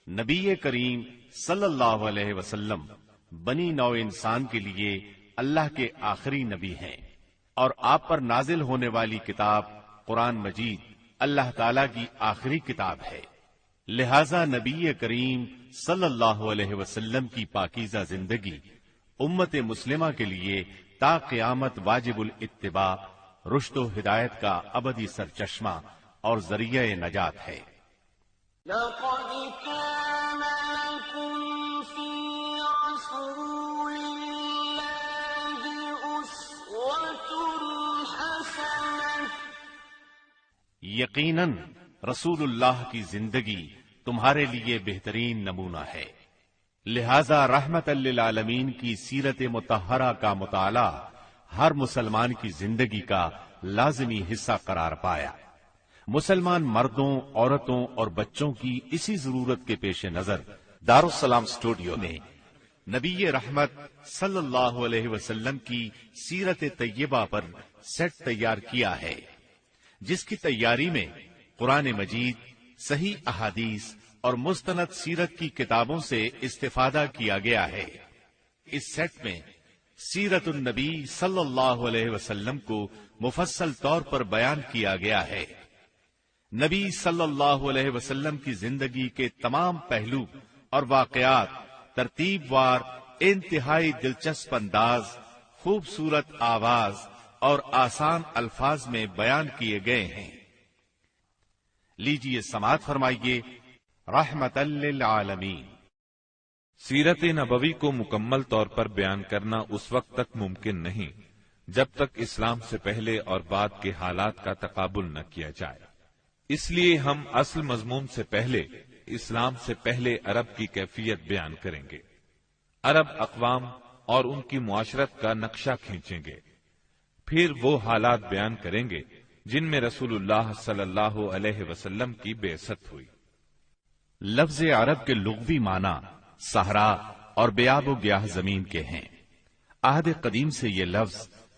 نبی کریم صلی اللہ علیہ وسلم بنی نو انسان کے لیے اللہ کے آخری نبی ہیں، اور آپ پر نازل ہونے والی کتاب قرآن مجید اللہ تعالی کی آخری کتاب ہے۔ لہذا نبی کریم صلی اللہ علیہ وسلم کی پاکیزہ زندگی امت مسلمہ کے لیے تا قیامت واجب الاتباع، رشد و ہدایت کا ابدی سرچشمہ اور ذریعہ نجات ہے۔ لقد كان لكم في رسول الله أسوة حسنة۔ یقیناً رسول اللہ کی زندگی تمہارے لیے بہترین نمونہ ہے، لہذا رحمت للعالمین کی سیرت مطہرہ کا مطالعہ ہر مسلمان کی زندگی کا لازمی حصہ قرار پایا۔ مسلمان مردوں، عورتوں اور بچوں کی اسی ضرورت کے پیش نظر دارالسلام اسٹوڈیو نے نبی رحمت صلی اللہ علیہ وسلم کی سیرت طیبہ پر سیٹ تیار کیا ہے، جس کی تیاری میں قرآن مجید، صحیح احادیث اور مستند سیرت کی کتابوں سے استفادہ کیا گیا ہے۔ اس سیٹ میں سیرت النبی صلی اللہ علیہ وسلم کو مفصل طور پر بیان کیا گیا ہے۔ نبی صلی اللہ علیہ وسلم کی زندگی کے تمام پہلو اور واقعات ترتیب وار انتہائی دلچسپ انداز، خوبصورت آواز اور آسان الفاظ میں بیان کیے گئے ہیں۔ لیجیے سماعت فرمائیے رحمت للعالمین۔ سیرت نبوی کو مکمل طور پر بیان کرنا اس وقت تک ممکن نہیں جب تک اسلام سے پہلے اور بعد کے حالات کا تقابل نہ کیا جائے۔ اس لیے ہم اصل مضمون سے پہلے اسلام سے پہلے عرب کی کیفیت بیان کریں گے، عرب اقوام اور ان کی معاشرت کا نقشہ کھینچیں گے، پھر وہ حالات بیان کریں گے جن میں رسول اللہ صلی اللہ علیہ وسلم کی بعثت ہوئی۔ لفظ عرب کے لغوی معنی صحرا اور بیاب و گیاہ زمین کے ہیں۔ عہد قدیم سے یہ لفظ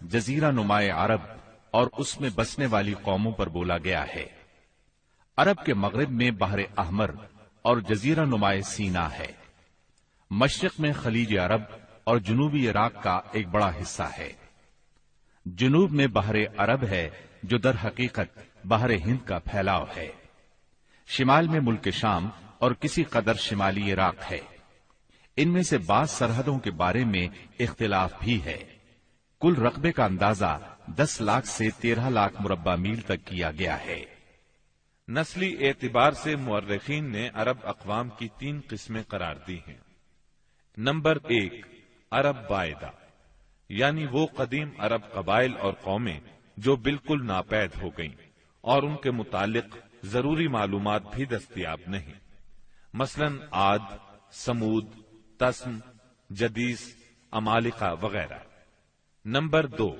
جزیرہ نمائے عرب اور اس میں بسنے والی قوموں پر بولا گیا ہے۔ عرب کے مغرب میں بحر احمر اور جزیرہ نمائے سینا ہے۔ مشرق میں خلیج عرب اور جنوبی عراق کا ایک بڑا حصہ ہے۔ جنوب میں بحر عرب ہے جو در حقیقت بحر ہند کا پھیلاؤ ہے۔ شمال میں ملک شام اور کسی قدر شمالی عراق ہے۔ ان میں سے بعض سرحدوں کے بارے میں اختلاف بھی ہے۔ کل رقبے کا اندازہ 10 لاکھ سے 13 لاکھ مربع میل تک کیا گیا ہے۔ نسلی اعتبار سے مورخین نے عرب اقوام کی 3 قسمیں قرار دی ہیں۔ نمبر 1، عرب بائدہ، یعنی وہ قدیم عرب قبائل اور قومیں جو بالکل ناپید ہو گئیں اور ان کے متعلق ضروری معلومات بھی دستیاب نہیں، مثلا عاد، سمود، تسم، جدیس، عمالقہ وغیرہ۔ نمبر 2،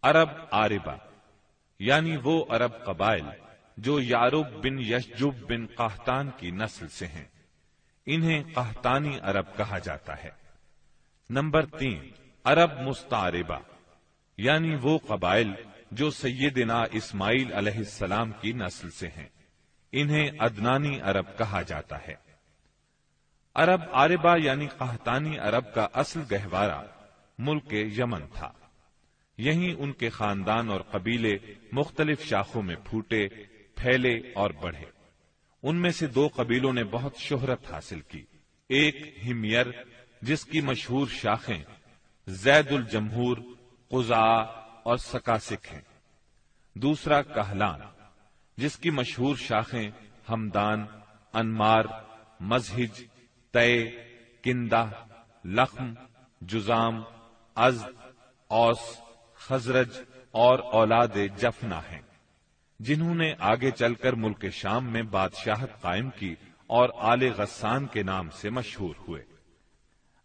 عرب عاربہ، یعنی وہ عرب قبائل جو یعرب بن یشجب بن قحطان کی نسل سے ہیں، انہیں قحطانی عرب کہا جاتا ہے۔ نمبر 3، عرب مستعربہ، یعنی وہ قبائل جو سیدنا اسماعیل علیہ السلام کی نسل سے ہیں، انہیں عدنانی عرب کہا جاتا ہے۔ عرب عاربہ یعنی قحطانی عرب کا اصل گہوارہ ملک یمن تھا۔ یہیں ان کے خاندان اور قبیلے مختلف شاخوں میں پھوٹے، پھیلے اور بڑھے۔ ان میں سے 2 قبیلوں نے بہت شہرت حاصل کی، ایک ہمیر جس کی مشہور شاخیں زید الجمہور، قزاع اور سکاسک ہیں، دوسرا کہلان جس کی مشہور شاخیں ہمدان، انمار، مزہج، تے، کندہ، لخم، جزام، ازد، اوس، خزرج اور اولاد جفنا ہیں، جنہوں نے آگے چل کر ملک شام میں بادشاہت قائم کی اور آل غسان کے نام سے مشہور ہوئے۔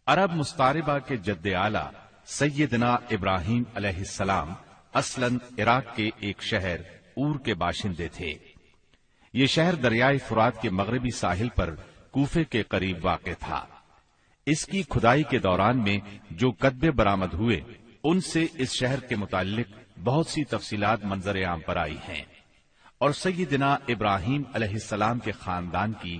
عرب مستعربہ کے جد اعلیٰ سیدنا ابراہیم علیہ السلام اصلاً عراق کے ایک شہر اور کے باشندے تھے۔ یہ شہر دریائے فرات کے مغربی ساحل پر کوفے کے قریب واقع تھا۔ اس کی کھدائی کے دوران میں جو کتبے برآمد ہوئے ان سے اس شہر کے متعلق بہت سی تفصیلات منظر عام پر آئی ہیں، اور سیدنا ابراہیم علیہ السلام کے خاندان کی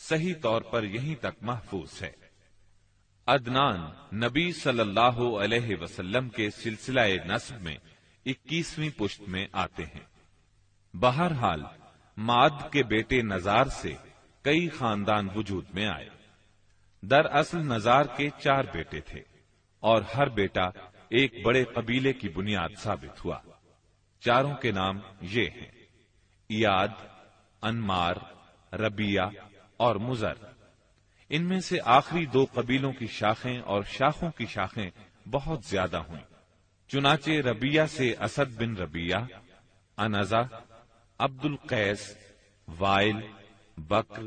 صحیح طور پر یہیں تک محفوظ ہے۔ عدنان نبی صلی اللہ علیہ وسلم کے سلسلہ نسب میں 21ویں پشت میں آتے ہیں۔ بہرحال معد کے بیٹے نزار سے کئی خاندان وجود میں آئے۔ دراصل نزار کے 4 بیٹے تھے اور ہر بیٹا ایک بڑے قبیلے کی بنیاد ثابت ہوا۔ چاروں کے نام یہ ہیں: ایاد، انمار، ربیہ اور مزر۔ ان میں سے آخری 2 قبیلوں کی شاخیں اور شاخوں کی شاخیں بہت زیادہ ہوئیں۔ چنانچہ ربیہ سے اسد بن ربیہ، انزا، عبد القیس، وائل، بکر،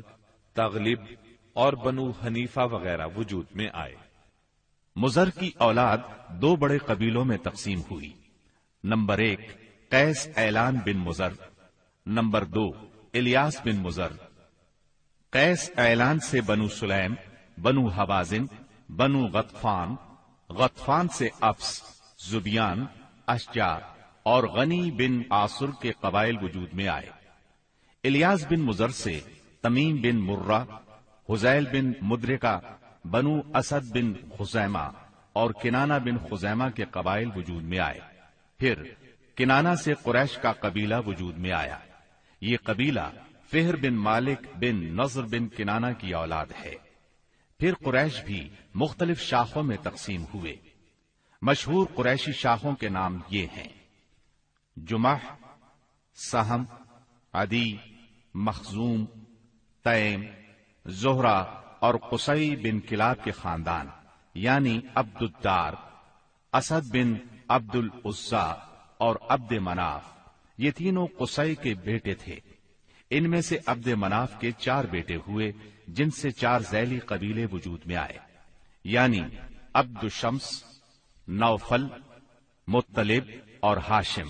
تغلب اور بنو حنیفہ وغیرہ وجود میں آئے۔ مزر کی اولاد 2 بڑے قبیلوں میں تقسیم ہوئی۔ نمبر 1 قیس اعلان بن مزر، نمبر 2 الیاس بن مزر۔ قیس اعلان سے بنو سلیم، بنو حوازن، بنو غطفان، غطفان سے افس، زبیان، اشجار اور غنی بن عاصر کے قبائل وجود میں آئے۔ الیاس بن مزر سے تمیم بن مرہ، حزیل بن مدرکہ، بنو اسد بن خزیمہ اور کنانہ بن خزیمہ کے قبائل وجود میں آئے۔ پھر کنانہ سے قریش کا قبیلہ وجود میں آیا۔ یہ قبیلہ فہر بن مالک بن نضر بن کنانہ کی اولاد ہے۔ پھر قریش بھی مختلف شاخوں میں تقسیم ہوئے۔ مشہور قریشی شاخوں کے نام یہ ہیں: جمح، سہم، عدی، مخزوم، تیم، زہرہ اور قصی بن کلاب کے خاندان یعنی عبد الدار، اسد بن عبد العزا اور عبد مناف۔ یہ تینوں قصی کے بیٹے تھے۔ ان میں سے عبد مناف کے 4 بیٹے ہوئے جن سے 4 ذیلی قبیلے وجود میں آئے، یعنی عبد شمس، نوفل، مطلب اور ہاشم۔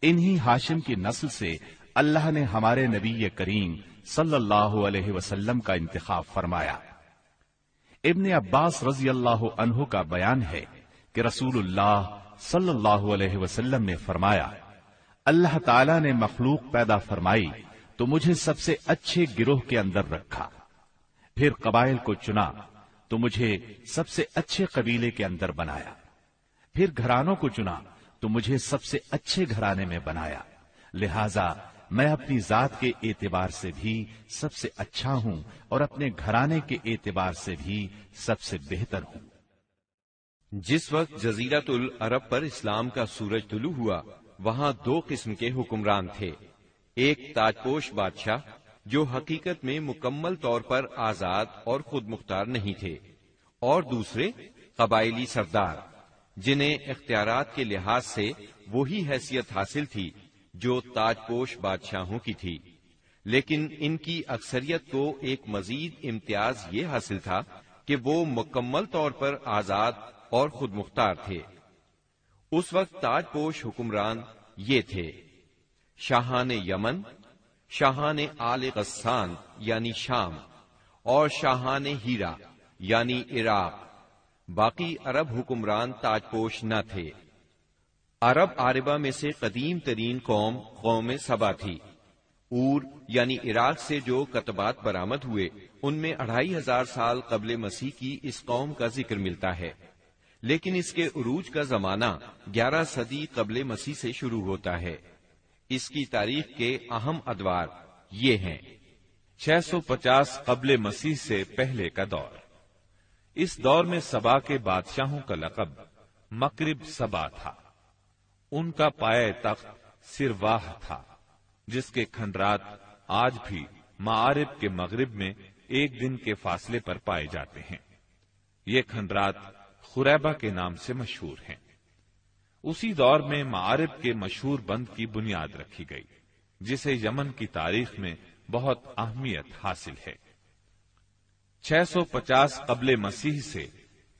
انہی ہاشم کی نسل سے اللہ نے ہمارے نبی کریم صلی اللہ علیہ وسلم کا انتخاب فرمایا۔ ابن عباس رضی اللہ عنہ کا بیان ہے کہ رسول اللہ صلی اللہ علیہ وسلم نے فرمایا، اللہ تعالی نے مخلوق پیدا فرمائی تو مجھے سب سے اچھے گروہ کے اندر رکھا، پھر قبائل کو چنا تو مجھے سب سے اچھے قبیلے کے اندر بنایا، پھر گھرانوں کو چنا تو مجھے سب سے اچھے گھرانے میں بنایا، لہذا میں اپنی ذات کے اعتبار سے بھی سب سے اچھا ہوں اور اپنے گھرانے کے اعتبار سے بھی سب سے بہتر ہوں۔ جس وقت جزیرۃ العرب پر اسلام کا سورج طلوع ہوا، وہاں 2 قسم کے حکمران تھے۔ ایک تاجپوش بادشاہ جو حقیقت میں مکمل طور پر آزاد اور خود مختار نہیں تھے، اور دوسرے قبائلی سردار جنہیں اختیارات کے لحاظ سے وہی حیثیت حاصل تھی جو تاجپوش بادشاہوں کی تھی، لیکن ان کی اکثریت کو ایک مزید امتیاز یہ حاصل تھا کہ وہ مکمل طور پر آزاد اور خود مختار تھے۔ اس وقت تاجپوش حکمران یہ تھے: شاہان یمن، شاہان آل غسان یعنی شام، اور شاہان ہیرا یعنی عراق۔ باقی عرب حکمران تاجپوش نہ تھے۔ عرب عاربہ میں سے قدیم ترین قوم سبا تھی۔ اور یعنی عراق سے جو کتبات برآمد ہوئے ان میں 2500 سال قبل مسیح کی اس قوم کا ذکر ملتا ہے، لیکن اس کے عروج کا زمانہ 11 صدی قبل مسیح سے شروع ہوتا ہے۔ اس کی تاریخ کے اہم ادوار یہ ہیں: 650 قبل مسیح سے پہلے کا دور۔ اس دور میں سبا کے بادشاہوں کا لقب مکرب سبا تھا۔ ان کا پایہ تخت سرواہ تھا، جس کے کھنڈرات آج بھی معارب کے مغرب میں 1 دن کے فاصلے پر پائے جاتے ہیں۔ یہ کھنڈرات خریبہ کے نام سے مشہور ہیں۔ اسی دور میں معارب کے مشہور بند کی بنیاد رکھی گئی، جسے یمن کی تاریخ میں بہت اہمیت حاصل ہے۔ 650 قبل مسیح سے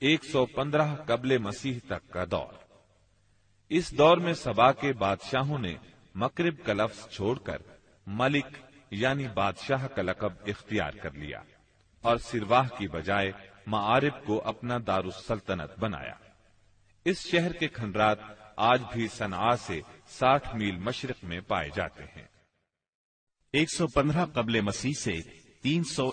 115 قبل مسیح تک کا دور۔ اس دور میں سبا کے بادشاہوں نے مکرب کا لفظ چھوڑ کر ملک یعنی بادشاہ کا لقب اختیار کر لیا اور سرواہ کی بجائے معارب کو اپنا دارالسلطنت بنایا۔ اس شہر کے کھنڈرات آج بھی صنعاء سے 60 میل مشرق میں پائے جاتے ہیں۔ 115 قبل مسیح سے 300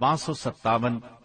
557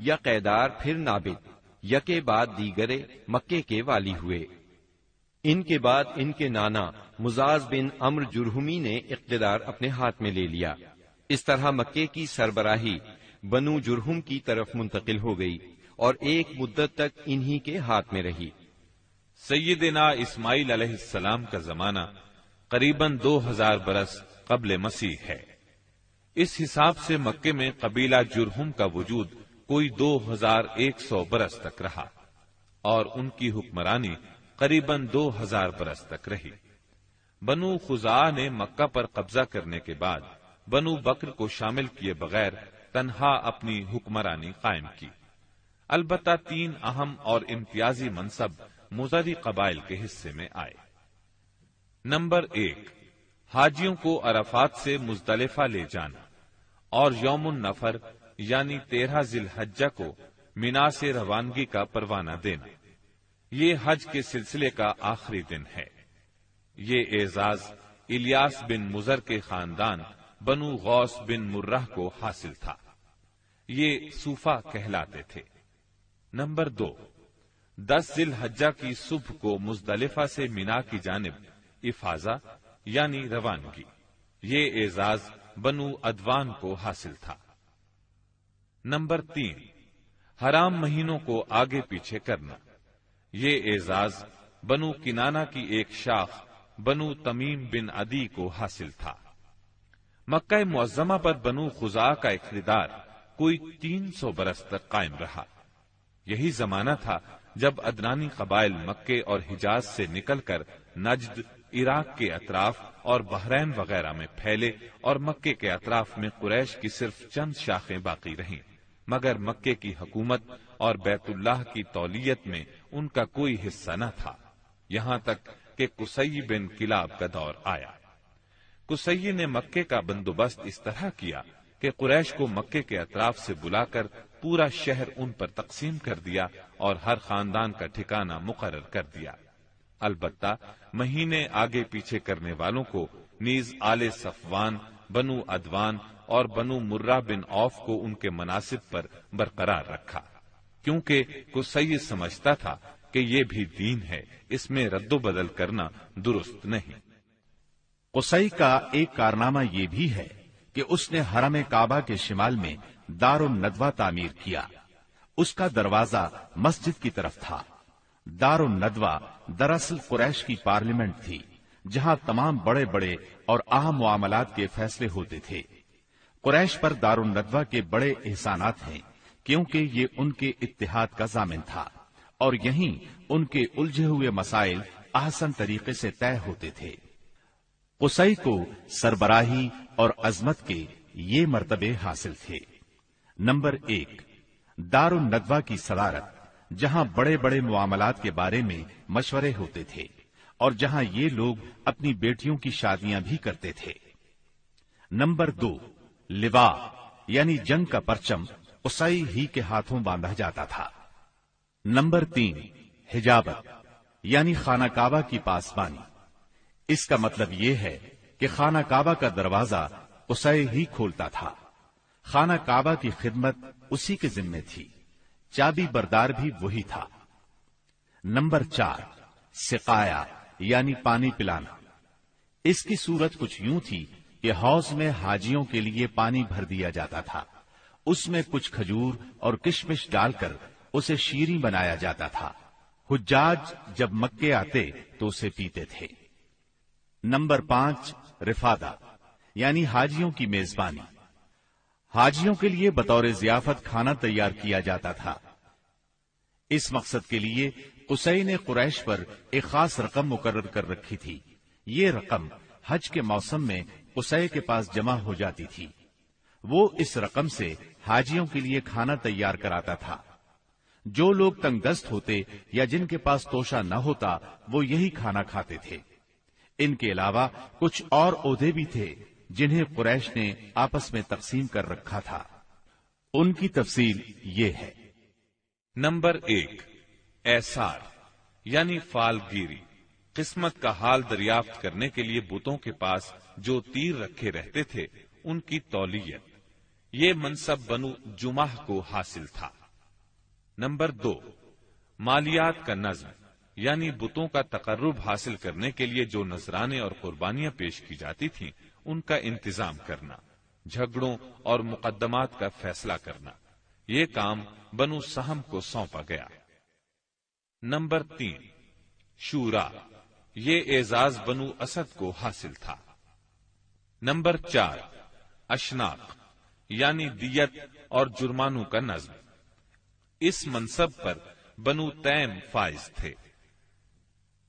یا قیدار پھر نابد، یکے بعد دیگرے مکے کے والی ہوئے۔ ان کے بعد ان کے نانا مزاز بن عمرو جرہمی نے اقتدار اپنے ہاتھ میں لے لیا۔ اس طرح مکے کی سربراہی بنو جرہم کی طرف منتقل ہو گئی اور ایک مدت تک انہی کے ہاتھ میں رہی۔ سیدنا اسماعیل علیہ السلام کا زمانہ قریباً 2000 برس قبل مسیح ہے۔ اس حساب سے مکے میں قبیلہ جرہم کا وجود کوئی 2100 برس تک رہا اور ان کی حکمرانی قریباً 2000 برس تک رہی۔ بنو خزاعہ نے مکہ پر قبضہ کرنے کے بعد بنو بکر کو شامل کیے بغیر تنہا اپنی حکمرانی قائم کی۔ البتہ 3 اہم اور امتیازی منصب مضری قبائل کے حصے میں آئے۔ نمبر 1، حاجیوں کو عرفات سے مزدلفہ لے جانا اور یوم النفر یعنی 13 ذی الحجہ کو مینا سے روانگی کا پروانہ دینا۔ یہ حج کے سلسلے کا آخری دن ہے۔ یہ اعزاز الیاس بن مضر کے خاندان بنو غوث بن مرہ کو حاصل تھا۔ یہ صوفہ کہلاتے تھے۔ نمبر 2، 10 ذی الحجہ کی صبح کو مزدلفہ سے مینا کی جانب افاضہ یعنی روانگی۔ یہ اعزاز بنو ادوان کو حاصل تھا۔ نمبر 3، حرام مہینوں کو آگے پیچھے کرنا۔ یہ اعزاز بنو کنانہ کی ایک شاخ بنو تمیم بن عدی کو حاصل تھا۔ مکہ معظمہ پر بنو خزاعہ کا اقتدار کوئی 300 برس تک قائم رہا۔ یہی زمانہ تھا جب ادنانی قبائل مکے اور حجاز سے نکل کر نجد، عراق کے اطراف اور بحرین وغیرہ میں پھیلے اور مکے کے اطراف میں قریش کی صرف چند شاخیں باقی رہیں، مگر مکے کی حکومت اور بیت اللہ کی تولیت میں ان کا کوئی حصہ نہ تھا، یہاں تک کہ قصی بن کلاب کا دور آیا۔ قصی نے مکے کا بندوبست اس طرح کیا کہ قریش کو مکے کے اطراف سے بلا کر پورا شہر ان پر تقسیم کر دیا اور ہر خاندان کا ٹھکانہ مقرر کر دیا۔ البتہ مہینے آگے پیچھے کرنے والوں کو نیز آل صفوان، بنو ادوان اور بنو مرہ بن عوف کو ان کے مناصب پر برقرار رکھا، کیونکہ قصی سمجھتا تھا کہ یہ بھی دین ہے، اس میں رد و بدل کرنا درست نہیں۔ قصی کا ایک کارنامہ یہ بھی ہے کہ اس نے حرم کعبہ کے شمال میں دار الندوہ تعمیر کیا۔ اس کا دروازہ مسجد کی طرف تھا۔ دار الندوہ دراصل قریش کی پارلیمنٹ تھی، جہاں تمام بڑے بڑے اور اہم معاملات کے فیصلے ہوتے تھے۔ قریش پر دار الندوہ کے بڑے احسانات ہیں، کیونکہ یہ ان کے اتحاد کا ضامن تھا اور یہیں ان کے الجھے ہوئے مسائل احسن طریقے سے طے ہوتے تھے۔ قصی کو سربراہی اور عظمت کے یہ مرتبے حاصل تھے۔ نمبر 1، دار الندوہ کی صدارت، جہاں بڑے بڑے معاملات کے بارے میں مشورے ہوتے تھے اور جہاں یہ لوگ اپنی بیٹیوں کی شادیاں بھی کرتے تھے۔ نمبر 2، لوا یعنی جنگ کا پرچم قصی ہی کے ہاتھوں باندھا جاتا تھا۔ نمبر 3، حجابت یعنی خانہ کعبہ کی پاسبانی۔ اس کا مطلب یہ ہے کہ خانہ کعبہ کا دروازہ قصی ہی کھولتا تھا۔ خانہ کعبہ کی خدمت اسی کے ذمے تھی، چابی بردار بھی وہی تھا۔ نمبر 4، سقایا یعنی پانی پلانا۔ اس کی صورت کچھ یوں تھی کہ حوض میں حاجیوں کے لیے پانی بھر دیا جاتا تھا، اس میں کچھ کھجور اور کشمش ڈال کر اسے شیریں بنایا جاتا تھا۔ حجاج جب مکے آتے تو اسے پیتے تھے۔ نمبر 5، رفادہ یعنی حاجیوں کی میزبانی۔ حاجیوں کے لیے بطور ضیافت کھانا تیار کیا جاتا تھا۔ اس مقصد کے لیے قصی نے قریش پر ایک خاص رقم مقرر کر رکھی تھی۔ یہ رقم حج کے موسم میں قصی کے پاس جمع ہو جاتی تھی۔ وہ اس رقم سے حاجیوں کے لیے کھانا تیار کراتا تھا۔ جو لوگ تنگ دست ہوتے یا جن کے پاس توشہ نہ ہوتا وہ یہی کھانا کھاتے تھے۔ ان کے علاوہ کچھ اور عہدے بھی تھے جنہیں قریش نے آپس میں تقسیم کر رکھا تھا۔ ان کی تفصیل یہ ہے۔ نمبر 1، ایثار یعنی فال گیری، قسمت کا حال دریافت کرنے کے لیے بتوں کے پاس جو تیر رکھے رہتے تھے ان کی تولیت۔ یہ منصب بنو جمح کو حاصل تھا۔ نمبر 2، مالیات کا نظم، یعنی بتوں کا تقرب حاصل کرنے کے لیے جو نذرانے اور قربانیاں پیش کی جاتی تھیں ان کا انتظام کرنا، جھگڑوں اور مقدمات کا فیصلہ کرنا، یہ کام بنو سہم کو سونپا گیا۔ نمبر 3، شورا، یہ اعزاز بنو اسد کو حاصل تھا۔ نمبر 4، اشناق، یعنی دیت اور جرمانوں کا نظم، اس منصب پر بنو تیم فائز تھے۔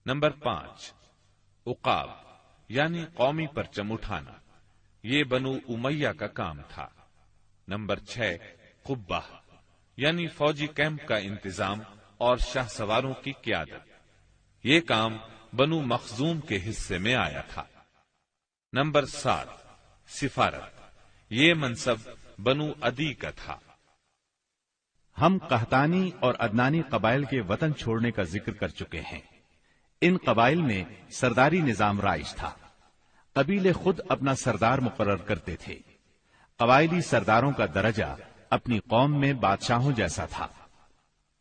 نمبر 5، عقاب، یعنی قومی پرچم اٹھانا، یہ بنو امیہ کا کام تھا۔ نمبر 6، قبہ، یعنی فوجی کیمپ کا انتظام اور شاہ سواروں کی قیادت، یہ کام بنو مخزوم کے حصے میں آیا تھا۔ نمبر 7، سفارت، یہ منصب بنو عدی کا تھا۔ ہم قحطانی اور عدنانی قبائل کے وطن چھوڑنے کا ذکر کر چکے ہیں۔ ان قبائل میں سرداری نظام رائج تھا۔ قبیلے خود اپنا سردار مقرر کرتے تھے۔ قبائلی سرداروں کا درجہ اپنی قوم میں بادشاہوں جیسا تھا۔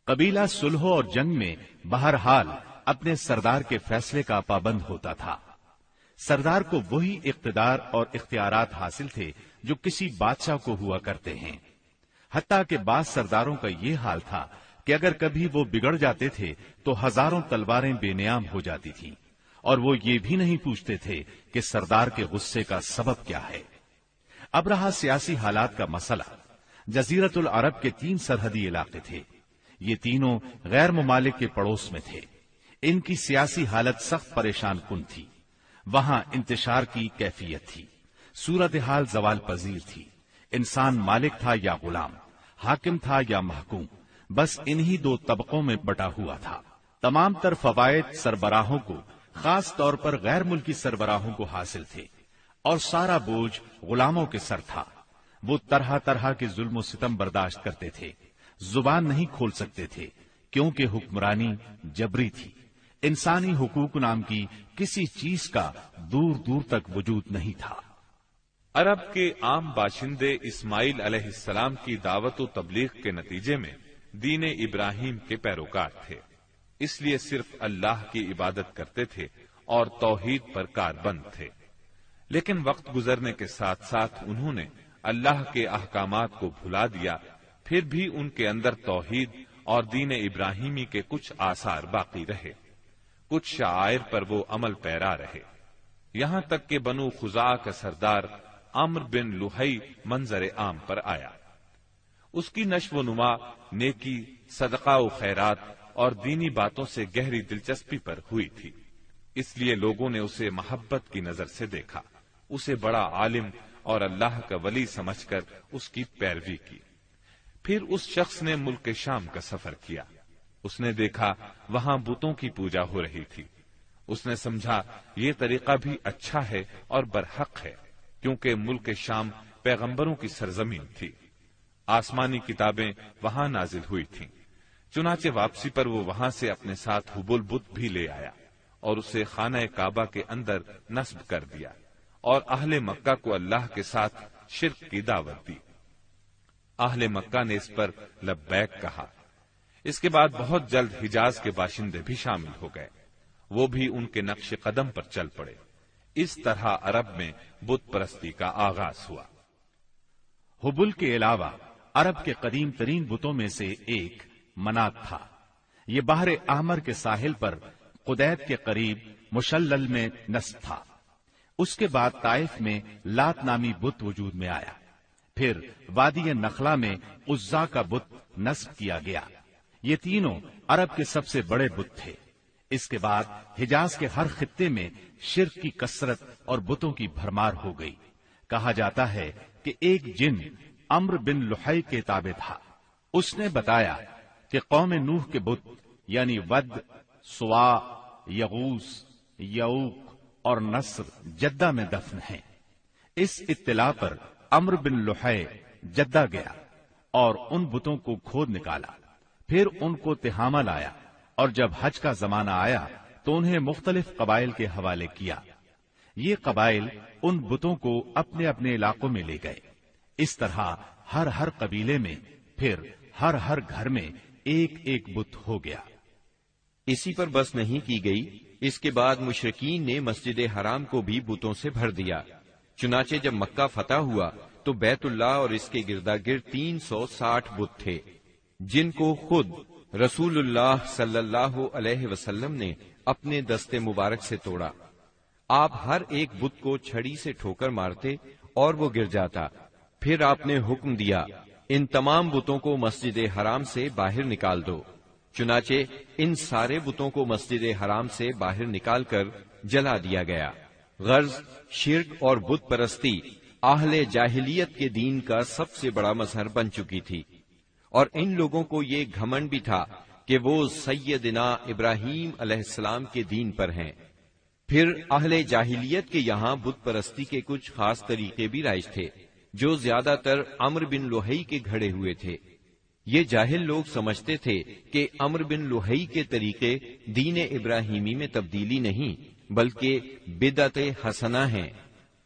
قبیلہ صلح اور جنگ میں بہرحال اپنے سردار کے فیصلے کا پابند ہوتا تھا۔ سردار کو وہی اقتدار اور اختیارات حاصل تھے جو کسی بادشاہ کو ہوا کرتے ہیں۔ حتیٰ کہ بعض سرداروں کا یہ حال تھا کہ اگر کبھی وہ بگڑ جاتے تھے تو ہزاروں تلواریں بے نیام ہو جاتی تھیں، اور وہ یہ بھی نہیں پوچھتے تھے کہ سردار کے غصے کا سبب کیا ہے۔ اب رہا سیاسی حالات کا مسئلہ۔ جزیرت العرب کے 3 سرحدی علاقے تھے۔ یہ تینوں غیر ممالک کے پڑوس میں تھے۔ ان کی سیاسی حالت سخت پریشان کن تھی۔ وہاں انتشار کی کیفیت تھی۔ صورتحال زوال پذیر تھی۔ انسان مالک تھا یا غلام، حاکم تھا یا محکوم، بس انہی 2 طبقوں میں بٹا ہوا تھا۔ تمام تر فوائد سربراہوں کو، خاص طور پر غیر ملکی سربراہوں کو حاصل تھے، اور سارا بوجھ غلاموں کے سر تھا۔ وہ طرح طرح کے ظلم و ستم برداشت کرتے تھے، زبان نہیں کھول سکتے تھے، کیونکہ حکمرانی جبری تھی۔ انسانی حقوق نام کی کسی چیز کا دور دور تک وجود نہیں تھا۔ عرب کے عام باشندے اسماعیل علیہ السلام کی دعوت و تبلیغ کے نتیجے میں دین ابراہیم کے پیروکار تھے، اس لیے صرف اللہ کی عبادت کرتے تھے اور توحید پر کاربند تھے۔ لیکن وقت گزرنے کے ساتھ ساتھ انہوں نے اللہ کے احکامات کو بھلا دیا، پھر بھی ان کے اندر توحید اور دین ابراہیمی کے کچھ آثار باقی رہے، کچھ شعائر پر وہ عمل پیرا رہے، یہاں تک کہ بنو خزاعہ کا سردار عمرو بن لحی منظر عام پر آیا۔ اس کی نشو و نما نیکی، صدقہ و خیرات اور دینی باتوں سے گہری دلچسپی پر ہوئی تھی، اس لیے لوگوں نے اسے محبت کی نظر سے دیکھا، اسے بڑا عالم اور اللہ کا ولی سمجھ کر اس کی پیروی کی۔ پھر اس شخص نے ملک شام کا سفر کیا۔ اس نے دیکھا وہاں بتوں کی پوجا ہو رہی تھی۔ اس نے سمجھا یہ طریقہ بھی اچھا ہے اور برحق ہے، کیونکہ ملک شام پیغمبروں کی سرزمین تھی، آسمانی کتابیں وہاں نازل ہوئی تھیں۔ چنانچہ واپسی پر وہ وہاں سے اپنے ساتھ حبل بت بھی لے آیا اور اسے خانہ کعبہ کے اندر نصب کر دیا، اور اہل مکہ کو اللہ کے ساتھ شرک کی دعوت دی۔ اہل مکہ نے اس پر لبیک کہا۔ اس کے بعد بہت جلد حجاز کے باشندے بھی شامل ہو گئے، وہ بھی ان کے نقش قدم پر چل پڑے۔ اس طرح عرب میں بت پرستی کا آغاز ہوا۔ حبل کے علاوہ عرب کے قدیم ترین بتوں میں سے ایک منات تھا۔ یہ بحر احمر کے ساحل پر قدید کے قریب مشلل میں نصب تھا۔ اس کے بعد طائف میں لات نامی بت وجود میں آیا۔ پھر وادی نخلا میں عزا کا بت نصب کیا گیا۔ یہ تینوں عرب کے سب سے بڑے بت تھے۔ اس کے بعد حجاز کے ہر خطے میں شرک کی کثرت اور بتوں کی بھرمار ہو گئی۔ کہا جاتا ہے کہ ایک جن عمرو بن لحی کے تابع تھا۔ اس نے بتایا کہ قوم نوح کے بت یعنی ود، سوا، یغوث، یعوق اور نصر جدہ میں دفن ہیں۔ اس اطلاع پر عمرو بن لحی جدہ گیا اور ان بتوں کو کھود نکالا، پھر ان کو تہامہ لایا، اور جب حج کا زمانہ آیا تو انہیں مختلف قبائل کے حوالے کیا۔ یہ قبائل ان بتوں کو اپنے اپنے علاقوں میں لے گئے۔ اس طرح ہر قبیلے میں، پھر ہر گھر میں ایک ایک بت ہو گیا۔ اسی پر بس نہیں کی گئی، اس کے بعد مشرکین نے مسجد حرام کو بھی بتوں سے بھر دیا۔ چنانچہ جب مکہ فتح ہوا تو بیت اللہ اور اس کے گردا گرد 360 بت تھے، جن کو خود رسول اللہ صلی اللہ علیہ وسلم نے اپنے دست مبارک سے توڑا۔ آپ ہر ایک بت کو چھڑی سے ٹھوکر مارتے اور وہ گر جاتا۔ پھر آپ نے حکم دیا، ان تمام بتوں کو مسجد حرام سے باہر نکال دو۔ چنانچہ ان سارے بتوں کو مسجد حرام سے باہر نکال کر جلا دیا گیا۔ غرض شرک اور بت پرستی اہل جاہلیت کے دین کا سب سے بڑا مظہر بن چکی تھی، اور ان لوگوں کو یہ گھمنڈ بھی تھا کہ وہ سیدنا ابراہیم علیہ السلام کے دین پر ہیں۔ پھر اہل جاہلیت کے یہاں بت پرستی کے کچھ خاص طریقے بھی رائج تھے، جو زیادہ تر عمرو بن لوہی کے گھڑے ہوئے تھے۔ یہ جاہل لوگ سمجھتے تھے کہ عمرو بن لوہی کے طریقے دین ابراہیمی میں تبدیلی نہیں بلکہ بدعت حسنہ ہیں۔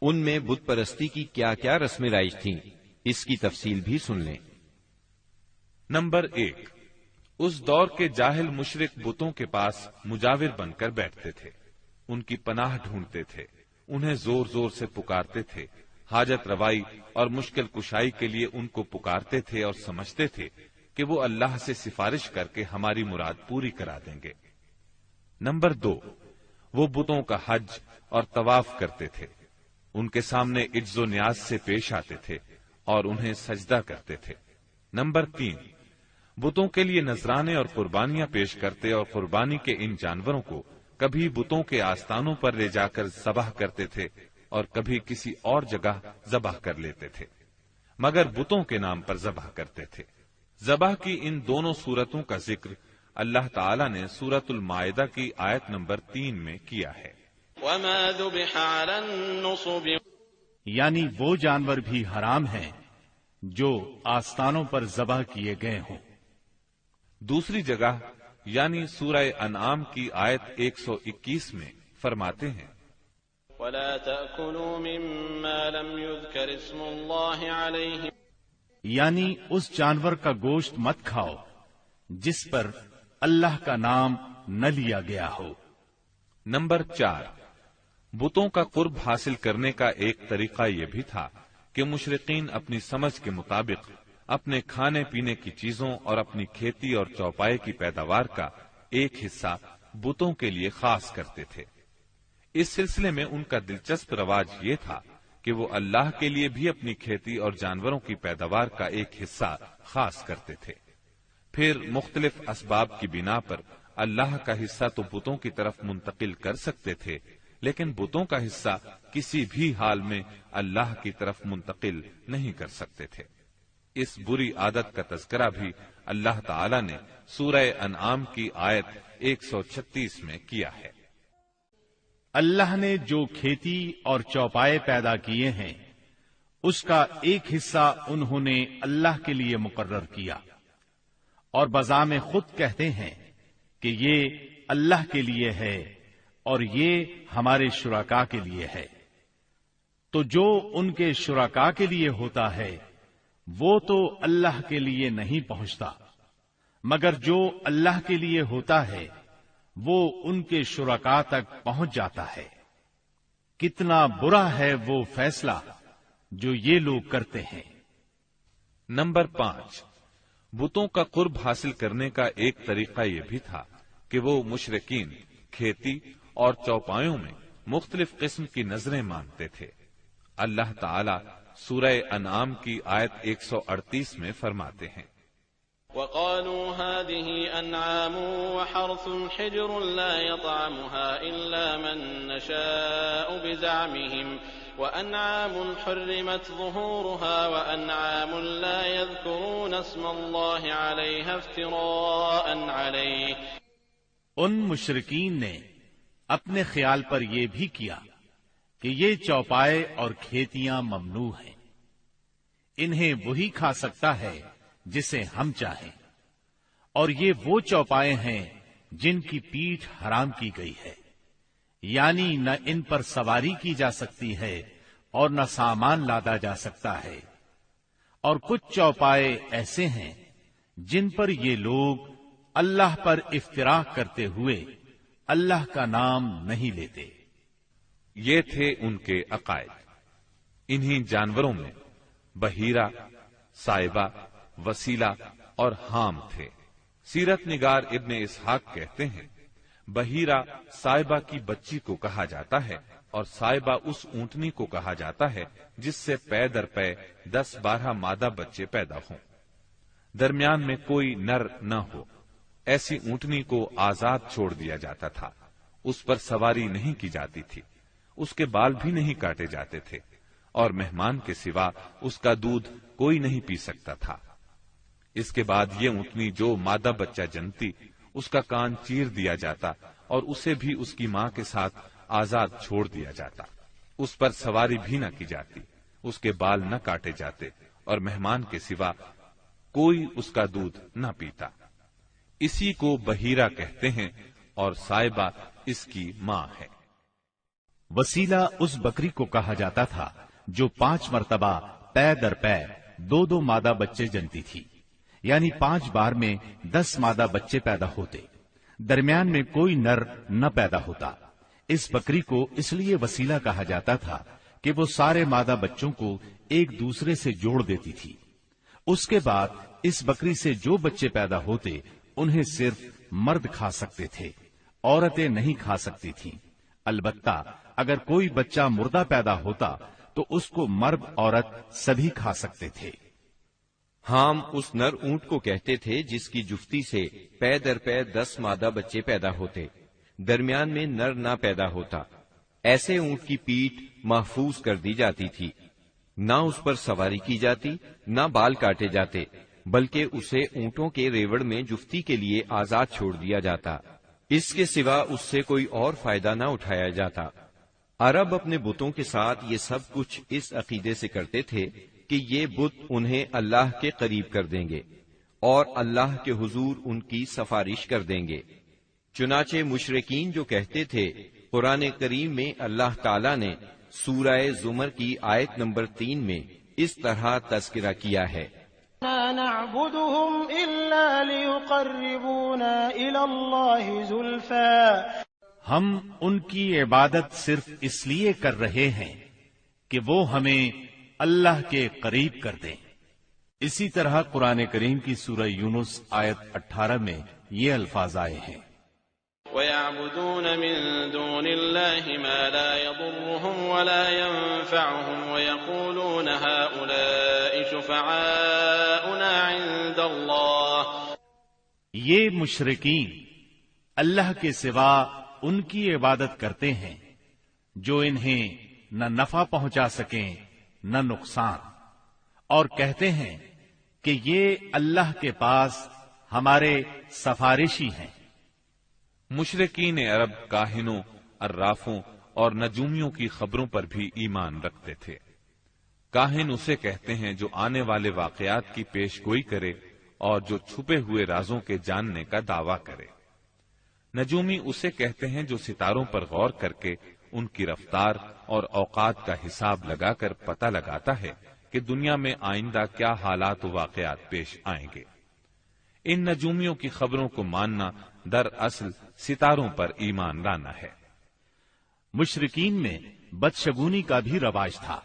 ان میں بت پرستی کی کیا کیا رسمیں رائج تھیں، اس کی تفصیل بھی سن لیں۔ نمبر 1، اس دور کے جاہل مشرک بتوں کے پاس مجاور بن کر بیٹھتے تھے، ان کی پناہ ڈھونڈتے تھے، انہیں زور زور سے پکارتے تھے، حاجت روائی اور مشکل کشائی کے لیے ان کو پکارتے تھے اور سمجھتے تھے کہ وہ اللہ سے سفارش کر کے ہماری مراد پوری کرا دیں گے۔ نمبر 2، وہ بتوں کا حج اور طواف کرتے تھے، ان کے سامنے عجز و نیاز سے پیش آتے تھے اور انہیں سجدہ کرتے تھے۔ نمبر 3، بتوں کے لیے نذرانے اور قربانیاں پیش کرتے اور قربانی کے ان جانوروں کو کبھی بتوں کے آستانوں پر لے جا کر ذبح کرتے تھے اور کبھی کسی اور جگہ ذبح کر لیتے تھے، مگر بتوں کے نام پر ذبح کرتے تھے۔ ذبح کی ان دونوں صورتوں کا ذکر اللہ تعالی نے سورۃ المائدہ کی آیت نمبر 3 میں کیا ہے۔ وما ذبح على النصب، یعنی وہ جانور بھی حرام ہیں جو آستانوں پر ذبح کیے گئے ہوں۔ دوسری جگہ یعنی سورہ انعام کی آیت 121 میں فرماتے ہیں، ولا تأكلوا مما لم يذكر اسم الله عليه، یعنی اس جانور کا گوشت مت کھاؤ جس پر اللہ کا نام نہ لیا گیا ہو۔ نمبر 4، بتوں کا قرب حاصل کرنے کا ایک طریقہ یہ بھی تھا کہ مشرقین اپنی سمجھ کے مطابق اپنے کھانے پینے کی چیزوں اور اپنی کھیتی اور چوپائے کی پیداوار کا ایک حصہ بتوں کے لیے خاص کرتے تھے۔ اس سلسلے میں ان کا دلچسپ رواج یہ تھا کہ وہ اللہ کے لیے بھی اپنی کھیتی اور جانوروں کی پیداوار کا ایک حصہ خاص کرتے تھے۔ پھر مختلف اسباب کی بنا پر اللہ کا حصہ تو بتوں کی طرف منتقل کر سکتے تھے، لیکن بتوں کا حصہ کسی بھی حال میں اللہ کی طرف منتقل نہیں کر سکتے تھے۔ اس بری عادت کا تذکرہ بھی اللہ تعالی نے سورہ انعام کی آیت 136 میں کیا ہے۔ اللہ نے جو کھیتی اور چوپائے پیدا کیے ہیں اس کا ایک حصہ انہوں نے اللہ کے لیے مقرر کیا، اور بذام خود کہتے ہیں کہ یہ اللہ کے لیے ہے اور یہ ہمارے شرکاء کے لیے ہے۔ تو جو ان کے شرکاء کے لیے ہوتا ہے وہ تو اللہ کے لیے نہیں پہنچتا، مگر جو اللہ کے لیے ہوتا ہے وہ ان کے شرکاء تک پہنچ جاتا ہے۔ کتنا برا ہے وہ فیصلہ جو یہ لوگ کرتے ہیں۔ نمبر 5، بتوں کا قرب حاصل کرنے کا ایک طریقہ یہ بھی تھا کہ وہ مشرکین کھیتی اور چوپایوں میں مختلف قسم کی نظریں مانتے تھے۔ اللہ تعالی سورہ انعام کی آیت 138 میں فرماتے ہیں، وقالوا هذه أنعام وحرث حجر لا يطعمها إلا من نشاء بزعمهم وأنعام حرمت ظهورها وأنعام لا يذكرون اسم الله عليها افتراء عليه۔ ان مشرکین نے اپنے خیال پر یہ بھی کیا کہ یہ چوپائے اور کھیتیاں ممنوع ہیں، انہیں وہی کھا سکتا ہے جسے ہم چاہیں، اور یہ وہ چوپائے ہیں جن کی پیٹھ حرام کی گئی ہے، یعنی نہ ان پر سواری کی جا سکتی ہے اور نہ سامان لادا جا سکتا ہے، اور کچھ چوپائے ایسے ہیں جن پر یہ لوگ اللہ پر افتراء کرتے ہوئے اللہ کا نام نہیں لیتے۔ یہ تھے ان کے عقائد۔ انہی جانوروں میں بحیرہ، صائبہ، وسیلہ اور حام تھے۔ سیرت نگار ابن اسحاق کہتے ہیں بحیرہ صائبہ کی بچی کو کہا جاتا ہے اور صائبہ اس اونٹنی کو کہا جاتا ہے جس سے پے در پے 10-12 مادہ بچے پیدا ہوں، درمیان میں کوئی نر نہ ہو۔ ایسی اونٹنی کو آزاد چھوڑ دیا جاتا تھا، اس پر سواری نہیں کی جاتی تھی، اس کے بال بھی نہیں کاٹے جاتے تھے، اور مہمان کے سوا اس کا دودھ کوئی نہیں پی سکتا تھا۔ اس کے بعد یہ اونٹنی جو مادہ بچہ جنتی، اس کا کان چیر دیا جاتا اور اسے بھی اس کی ماں کے ساتھ آزاد چھوڑ دیا جاتا، اس پر سواری بھی نہ کی جاتی، اس کے بال نہ کاٹے جاتے، اور مہمان کے سوا کوئی اس کا دودھ نہ پیتا۔ اسی کو بحیرہ کہتے ہیں اور صائبہ اس کی ماں ہے۔ وسیلہ اس بکری کو کہا جاتا تھا جو 5 مرتبہ پے در پے 2 مادہ بچے جنتی تھی، یعنی 5 بار میں 10 مادہ بچے پیدا ہوتے، درمیان میں کوئی نر نہ پیدا ہوتا۔ اس بکری کو اس لیے وسیلہ کہا جاتا تھا کہ وہ سارے مادہ بچوں کو ایک دوسرے سے جوڑ دیتی تھی۔ اس کے بعد اس بکری سے جو بچے پیدا ہوتے انہیں صرف مرد کھا سکتے تھے، عورتیں نہیں کھا سکتی تھیں۔ البتہ اگر کوئی بچہ مردہ پیدا ہوتا تو اس کو مرد عورت سبھی کھا سکتے تھے۔ حام اس نر اونٹ کو کہتے تھے جس کی جفتی سے پے در پے 10 مادہ بچے پیدا ہوتے، درمیان میں نر نہ پیدا ہوتا۔ ایسے اونٹ کی پیٹھ محفوظ کر دی جاتی تھی، نہ اس پر سواری کی جاتی، نہ بال کاٹے جاتے، بلکہ اسے اونٹوں کے ریوڑ میں جفتی کے لیے آزاد چھوڑ دیا جاتا، اس کے سوا اس سے کوئی اور فائدہ نہ اٹھایا جاتا۔ عرب اپنے بتوں کے ساتھ یہ سب کچھ اس عقیدے سے کرتے تھے کہ یہ بت انہیں اللہ کے قریب کر دیں گے اور اللہ کے حضور ان کی سفارش کر دیں گے۔ چنانچہ مشرکین جو کہتے تھے، قرآن کریم میں اللہ تعالیٰ نے سورہ زمر کی آیت نمبر 3 میں اس طرح تذکرہ کیا ہے، نعبدهم إلا ليقربونا إلى الله زلفى، ہم ان کی عبادت صرف اس لیے کر رہے ہیں کہ وہ ہمیں اللہ کے قریب کر دیں۔ اسی طرح قرآن کریم کی سورہ یونس آیت 18 میں یہ الفاظ آئے ہیں، وَيَعْبُدُونَ مِن دُونِ اللَّهِ مَا لَا يَضُرُّهُمْ وَلَا يَنفَعُهُمْ وَيَقُولُونَ هَؤُلَاءِ شُفَعَاؤُنَا عِندَ اللَّهِ۔ یہ مشرکین اللہ کے سوا ان کی عبادت کرتے ہیں جو انہیں نہ نفع پہنچا سکیں نہ نقصان، اور کہتے ہیں کہ یہ اللہ کے پاس ہمارے سفارشی ہیں۔ مشرکین عرب کاہنوں، عرافوں اور نجومیوں کی خبروں پر بھی ایمان رکھتے تھے۔ کاہن اسے کہتے ہیں جو آنے والے واقعات کی پیش گوئی کرے اور جو چھپے ہوئے رازوں کے جاننے کا دعویٰ کرے۔ نجومی اسے کہتے ہیں جو ستاروں پر غور کر کے ان کی رفتار اور اوقات کا حساب لگا کر پتہ لگاتا ہے کہ دنیا میں آئندہ کیا حالات و واقعات پیش آئیں گے۔ ان نجومیوں کی خبروں کو ماننا دراصل ستاروں پر ایمان لانا ہے۔ مشرکین میں بدشگونی کا بھی رواج تھا،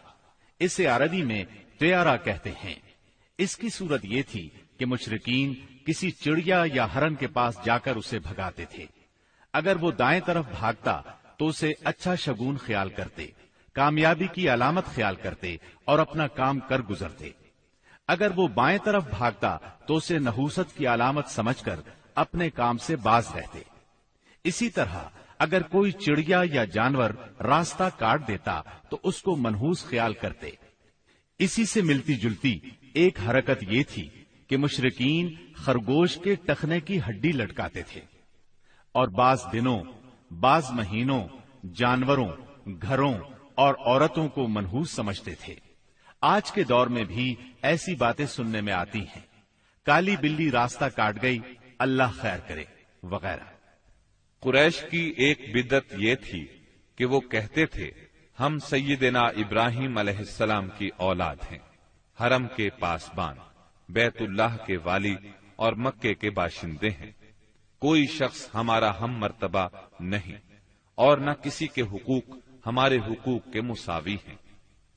اسے عربی میں طیارہ کہتے ہیں۔ اس کی صورت یہ تھی کہ مشرکین کسی چڑیا یا ہرن کے پاس جا کر اسے بھگاتے تھے۔ اگر وہ دائیں طرف بھاگتا تو اسے اچھا شگون خیال کرتے، کامیابی کی علامت خیال کرتے اور اپنا کام کر گزرتے۔ اگر وہ بائیں طرف بھاگتا تو اسے نحوست کی علامت سمجھ کر اپنے کام سے باز رہتے۔ اسی طرح اگر کوئی چڑیا یا جانور راستہ کاٹ دیتا تو اس کو منحوس خیال کرتے۔ اسی سے ملتی جلتی ایک حرکت یہ تھی کہ مشرکین خرگوش کے ٹخنے کی ہڈی لٹکاتے تھے اور بعض دنوں، بعض مہینوں، جانوروں، گھروں اور عورتوں کو منحوس سمجھتے تھے۔ آج کے دور میں بھی ایسی باتیں سننے میں آتی ہیں، کالی بلی راستہ کاٹ گئی، اللہ خیر کرے وغیرہ۔ قریش کی ایک بدعت یہ تھی کہ وہ کہتے تھے ہم سیدنا ابراہیم علیہ السلام کی اولاد ہیں، حرم کے پاسبان، بیت اللہ کے والی اور مکے کے باشندے ہیں۔ کوئی شخص ہمارا ہم مرتبہ نہیں اور نہ کسی کے حقوق ہمارے حقوق کے مساوی ہیں،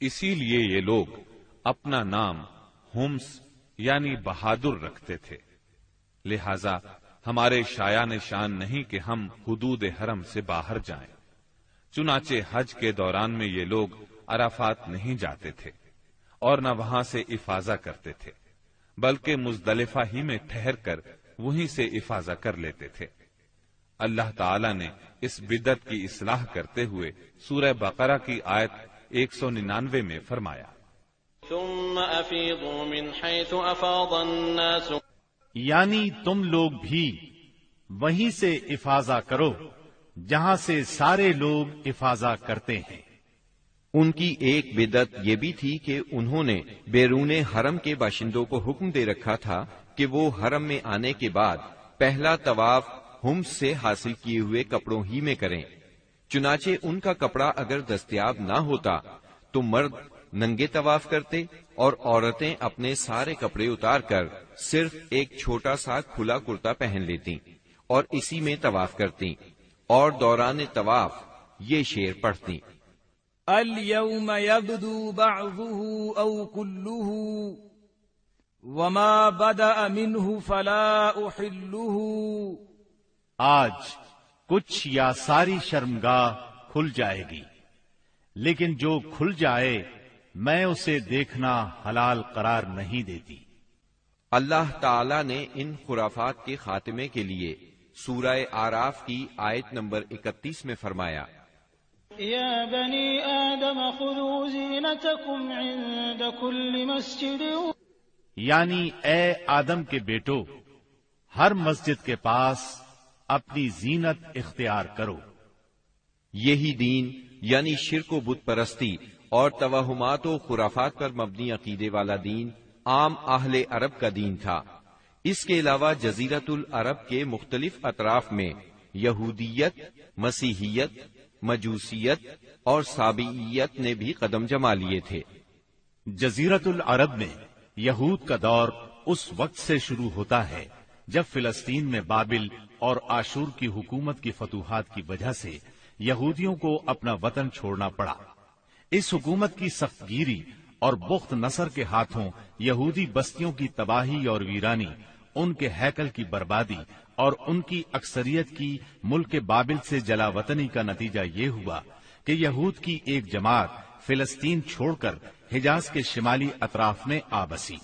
اسی لیے یہ لوگ اپنا نام ہمس یعنی بہادر رکھتے تھے، لہذا ہمارے شایان شان نہیں کہ ہم حدود حرم سے باہر جائیں۔ چنانچہ حج کے دوران میں یہ لوگ عرفات نہیں جاتے تھے اور نہ وہاں سے افاضہ کرتے تھے، بلکہ مزدلفہ ہی میں ٹھہر کر وہیں سے افاضہ کر لیتے تھے۔ اللہ تعالی نے اس بدعت کی اصلاح کرتے ہوئے سورہ بقرہ کی آیت 199 میں فرمایا، ثم افیضوا من حیث افاض الناس، یعنی تم لوگ بھی وہیں سے افاضہ کرو جہاں سے سارے لوگ افاضہ کرتے ہیں۔ ان کی ایک بدعت یہ بھی تھی کہ انہوں نے بیرون حرم کے باشندوں کو حکم دے رکھا تھا کہ وہ حرم میں آنے کے بعد پہلا طواف ہمس سے حاصل کیے ہوئے کپڑوں ہی میں کریں، چنانچہ ان کا کپڑا اگر دستیاب نہ ہوتا تو مرد ننگے طواف کرتے اور عورتیں اپنے سارے کپڑے اتار کر صرف ایک چھوٹا سا کھلا کرتا پہن لیتی اور اسی میں طواف کرتی اور دوران طواف یہ شعر پڑھتی، اليوم يبدو بعضه أو كله وما بدأ منه فلا أحله، آج کچھ یا ساری شرمگاہ کھل جائے گی، لیکن جو کھل جائے میں اسے دیکھنا حلال قرار نہیں دیتی۔ اللہ تعالی نے ان خرافات کے خاتمے کے لیے سورہ آراف کی آیت نمبر 31 میں فرمایا، یا بنی آدم خذوا زینتکم عند کل مسجد، یعنی اے آدم کے بیٹو ہر مسجد کے پاس اپنی زینت اختیار کرو۔ یہی دین یعنی شرک و بت پرستی اور توہمات و خرافات پر مبنی عقیدے والا دین عام اہل عرب کا دین تھا۔ اس کے علاوہ جزیرۃ العرب کے مختلف اطراف میں یہودیت، مسیحیت، مجوسیت اور سابعیت نے بھی قدم جما لیے تھے۔ جزیرۃ العرب میں یہود کا دور اس وقت سے شروع ہوتا ہے جب فلسطین میں بابل اور آشور کی حکومت کی فتوحات کی وجہ سے یہودیوں کو اپنا وطن چھوڑنا پڑا۔ اس حکومت کی سخت گیری اور بخت نصر کے ہاتھوں یہودی بستیوں کی تباہی اور ویرانی، ان کے ہیکل کی بربادی اور ان کی اکثریت کی ملک بابل سے جلا وطنی کا نتیجہ یہ ہوا کہ یہود کی ایک جماعت فلسطین چھوڑ کر حجاز کے شمالی اطراف میں آ بسی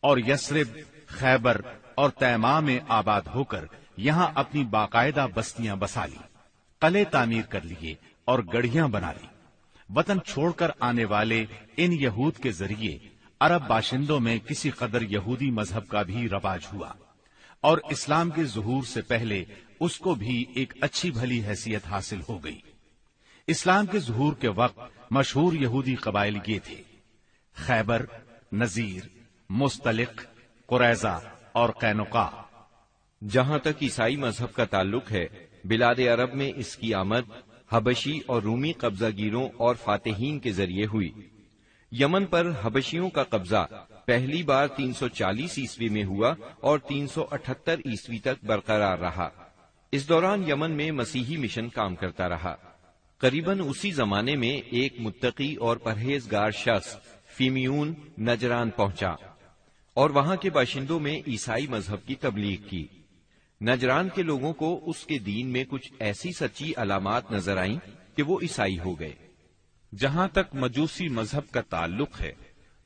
اور یثرب، خیبر اور تیماء میں آباد ہو کر یہاں اپنی باقاعدہ بستیاں بسا لی، قلعے تعمیر کر لیے اور گڑھیاں بنا لی۔ وطن چھوڑ کر آنے والے ان یہود کے ذریعے عرب باشندوں میں کسی قدر یہودی مذہب کا بھی رواج ہوا اور اسلام کے ظہور سے پہلے اس کو بھی ایک اچھی بھلی حیثیت حاصل ہو گئی۔ اسلام کے ظہور کے وقت مشہور یہودی قبائل یہ تھے: خیبر، نذیر، مستلق، قریظہ اور قینقاع۔ جہاں تک عیسائی مذہب کا تعلق ہے، بلاد عرب میں اس کی آمد حبشی اور رومی قبضہ گیروں اور فاتحین کے ذریعے ہوئی۔ یمن پر حبشیوں کا قبضہ پہلی بار 340 عیسوی میں ہوا اور 378 عیسوی تک برقرار رہا۔ اس دوران یمن میں مسیحی مشن کام کرتا رہا۔ قریباً اسی زمانے میں ایک متقی اور پرہیزگار شخص فیمیون نجران پہنچا اور وہاں کے باشندوں میں عیسائی مذہب کی تبلیغ کی۔ نجران کے لوگوں کو اس کے دین میں کچھ ایسی سچی علامات نظر آئیں کہ وہ عیسائی ہو گئے۔ جہاں تک مجوسی مذہب کا تعلق ہے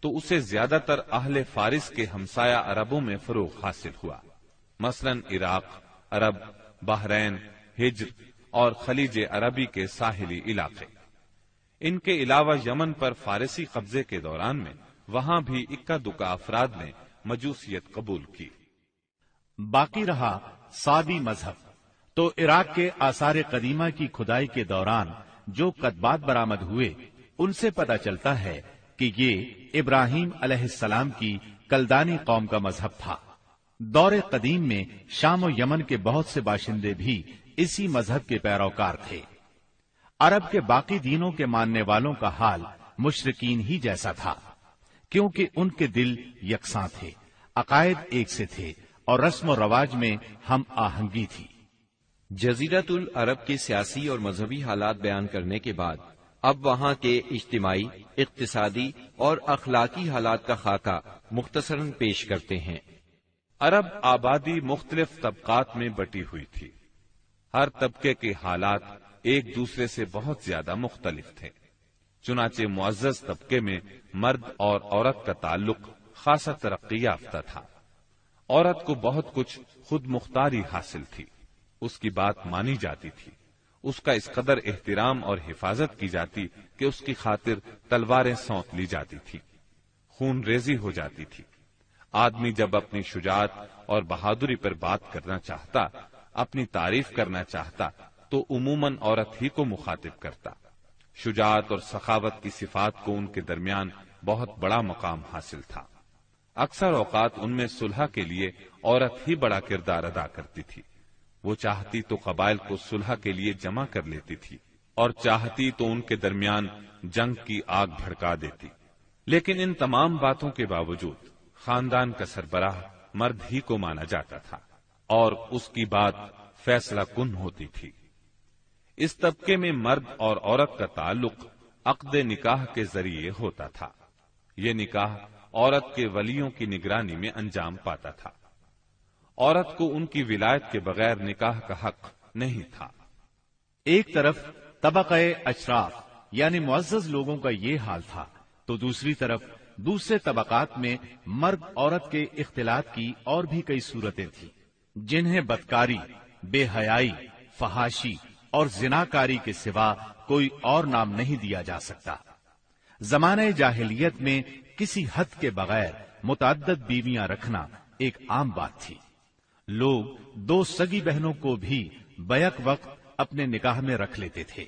تو اسے زیادہ تر اہل فارس کے ہمسایہ عربوں میں فروغ حاصل ہوا، مثلا عراق، عرب، بحرین، ہجر اور خلیج عربی کے ساحلی علاقے۔ ان کے علاوہ یمن پر فارسی قبضے کے دوران میں وہاں بھی اکا دکا افراد نے مجوسیت قبول کی۔ باقی رہا صابی مذہب، تو عراق کے آثار قدیمہ کی کھدائی کے دوران جو کتبات برآمد ہوئے ان سے پتہ چلتا ہے کہ یہ ابراہیم علیہ السلام کی کلدانی قوم کا مذہب تھا۔ دور قدیم میں شام و یمن کے بہت سے باشندے بھی اسی مذہب کے پیروکار تھے۔ عرب کے باقی دینوں کے ماننے والوں کا حال مشرکین ہی جیسا تھا، کیونکہ ان کے دل یکساں تھے، عقائد ایک سے تھے اور رسم و رواج میں ہم آہنگی تھی۔ جزیرۃ العرب کے سیاسی اور مذہبی حالات بیان کرنے کے بعد اب وہاں کے اجتماعی، اقتصادی اور اخلاقی حالات کا خاکہ مختصراً پیش کرتے ہیں۔ عرب آبادی مختلف طبقات میں بٹی ہوئی تھی۔ ہر طبقے کے حالات ایک دوسرے سے بہت زیادہ مختلف تھے۔ چنانچہ معزز طبقے میں مرد اور عورت کا تعلق خاصا ترقی یافتہ تھا۔ عورت کو بہت کچھ خود مختاری حاصل تھی، اس کی بات مانی جاتی تھی، اس کا اس قدر احترام اور حفاظت کی جاتی کہ اس کی خاطر تلواریں سونت لی جاتی تھی، خون ریزی ہو جاتی تھی۔ آدمی جب اپنی شجاعت اور بہادری پر بات کرنا چاہتا، اپنی تعریف کرنا چاہتا تو عموماً عورت ہی کو مخاطب کرتا۔ شجاعت اور سخاوت کی صفات کو ان کے درمیان بہت بڑا مقام حاصل تھا۔ اکثر اوقات ان میں صلح کے لیے عورت ہی بڑا کردار ادا کرتی تھی۔ وہ چاہتی تو قبائل کو صلح کے لیے جمع کر لیتی تھی اور چاہتی تو ان کے درمیان جنگ کی آگ بھڑکا دیتی۔ لیکن ان تمام باتوں کے باوجود خاندان کا سربراہ مرد ہی کو مانا جاتا تھا اور اس کی بات فیصلہ کن ہوتی تھی۔ اس طبقے میں مرد اور عورت کا تعلق عقد نکاح کے ذریعے ہوتا تھا۔ یہ نکاح عورت کے ولیوں کی نگرانی میں انجام پاتا تھا۔ عورت کو ان کی ولایت کے بغیر نکاح کا حق نہیں تھا۔ ایک طرف طبقہ اشراف یعنی معزز لوگوں کا یہ حال تھا تو دوسری طرف دوسرے طبقات میں مرد عورت کے اختلاط کی اور بھی کئی صورتیں تھیں، جنہیں بدکاری، بے حیائی، فحاشی اور زناکاری کے سوا کوئی اور نام نہیں دیا جا سکتا۔ زمانہ جاہلیت میں کسی حد کے بغیر متعدد بیویاں رکھنا ایک عام بات تھی۔ لوگ دو سگی بہنوں کو بھی بیک وقت اپنے نکاح میں رکھ لیتے تھے۔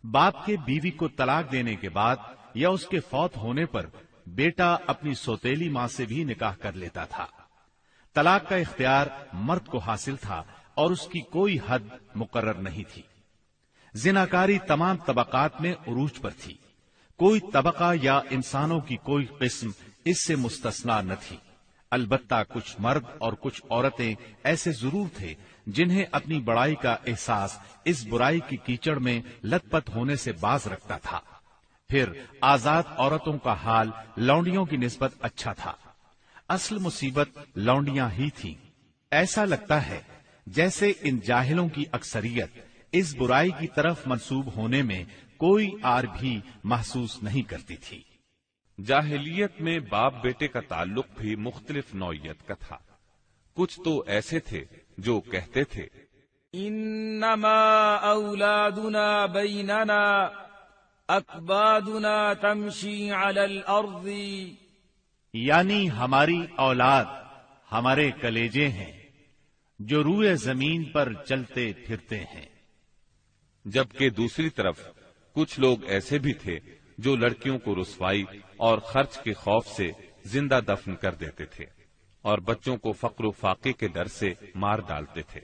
باپ کے بیوی کو طلاق دینے کے بعد یا اس کے فوت ہونے پر بیٹا اپنی سوتیلی ماں سے بھی نکاح کر لیتا تھا۔ طلاق کا اختیار مرد کو حاصل تھا اور اس کی کوئی حد مقرر نہیں تھی۔ زناکاری تمام طبقات میں عروج پر تھی، کوئی طبقہ یا انسانوں کی کوئی قسم اس سے مستثنا نہ تھی۔ البتہ کچھ مرد اور کچھ عورتیں ایسے ضرور تھے جنہیں اپنی بڑائی کا احساس اس برائی کی کیچڑ میں لت پت ہونے سے باز رکھتا تھا۔ پھر آزاد عورتوں کا حال لونڈیوں کی نسبت اچھا تھا۔ اصل مصیبت لونڈیاں ہی تھیں۔ ایسا لگتا ہے جیسے ان جاہلوں کی اکثریت اس برائی کی طرف منسوب ہونے میں کوئی آر بھی محسوس نہیں کرتی تھی۔ جاہلیت میں باپ بیٹے کا تعلق بھی مختلف نوعیت کا تھا۔ کچھ تو ایسے تھے جو کہتے تھے انما اولادنا بیننا اکبادنا تمشی علی الارض، یعنی ہماری اولاد ہمارے کلیجے ہیں جو روئے زمین پر چلتے پھرتے ہیں۔ جبکہ دوسری طرف کچھ لوگ ایسے بھی تھے جو لڑکیوں کو رسوائی اور خرچ کے خوف سے زندہ دفن کر دیتے تھے اور بچوں کو فقر و فاقے کے ڈر سے مار ڈالتے تھے۔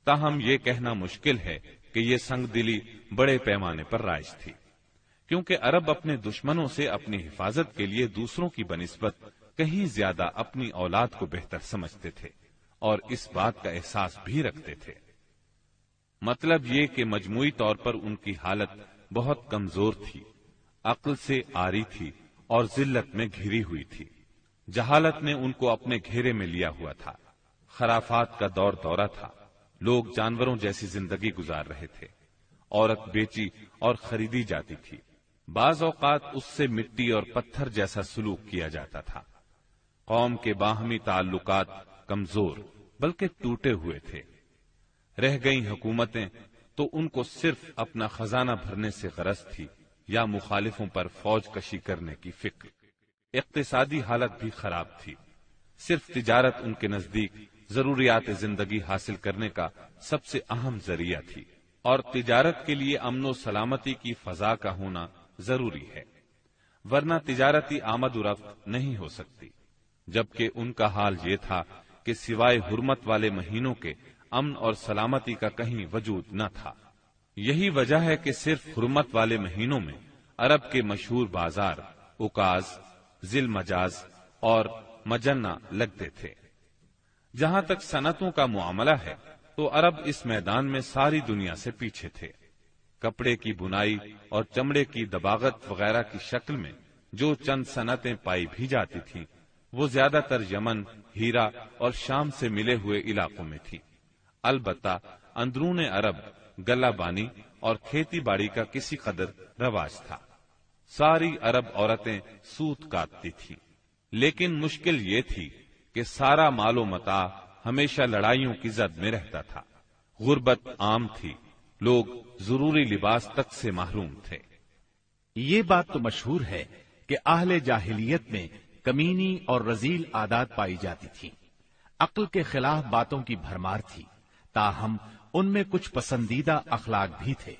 تاہم یہ کہنا مشکل ہے کہ یہ سنگ دلی بڑے پیمانے پر رائج تھی، کیونکہ عرب اپنے دشمنوں سے اپنی حفاظت کے لیے دوسروں کی بنسبت کہیں زیادہ اپنی اولاد کو بہتر سمجھتے تھے اور اس بات کا احساس بھی رکھتے تھے۔ مطلب یہ کہ مجموعی طور پر ان کی حالت بہت کمزور تھی، عقل سے عاری تھی اور ذلت میں گھری ہوئی تھی۔ جہالت نے ان کو اپنے گھیرے میں لیا ہوا تھا۔ خرافات کا دور دورہ تھا، لوگ جانوروں جیسی زندگی گزار رہے تھے۔ عورت بیچی اور خریدی جاتی تھی، بعض اوقات اس سے مٹی اور پتھر جیسا سلوک کیا جاتا تھا۔ قوم کے باہمی تعلقات کمزور بلکہ ٹوٹے ہوئے تھے۔ رہ گئی حکومتیں تو ان کو صرف اپنا خزانہ بھرنے سے غرض تھی یا مخالفوں پر فوج کشی کرنے کی فکر۔ اقتصادی حالت بھی خراب تھی، صرف تجارت ان کے نزدیک ضروریات زندگی حاصل کرنے کا سب سے اہم ذریعہ تھی، اور تجارت کے لیے امن و سلامتی کی فضا کا ہونا ضروری ہے، ورنہ تجارتی آمد و رفت نہیں ہو سکتی۔ جبکہ ان کا حال یہ تھا کہ سوائے حرمت والے مہینوں کے امن اور سلامتی کا کہیں وجود نہ تھا۔ یہی وجہ ہے کہ صرف حرمت والے مہینوں میں عرب کے مشہور بازار اوکاز، ذی المجاز اور مجنہ لگتے تھے۔ جہاں تک صنعتوں کا معاملہ ہے تو عرب اس میدان میں ساری دنیا سے پیچھے تھے۔ کپڑے کی بنائی اور چمڑے کی دباغت وغیرہ کی شکل میں جو چند صنعتیں پائی بھی جاتی تھیں وہ زیادہ تر یمن، ہیرا اور شام سے ملے ہوئے علاقوں میں تھی۔ البتہ اندرون عرب گلہ بانی اور کھیتی باڑی کا کسی قدر رواج تھا۔ ساری عرب عورتیں سوت کاٹتی تھیں، لیکن مشکل یہ تھی کہ سارا مال و متاع ہمیشہ لڑائیوں کی زد میں رہتا تھا۔ غربت عام تھی، لوگ ضروری لباس تک سے محروم تھے۔ یہ بات تو مشہور ہے کہ اہل جاہلیت میں کمینی اور رذیل عادات پائی جاتی تھی، عقل کے خلاف باتوں کی بھرمار تھی، تاہم ان میں کچھ پسندیدہ اخلاق بھی تھے۔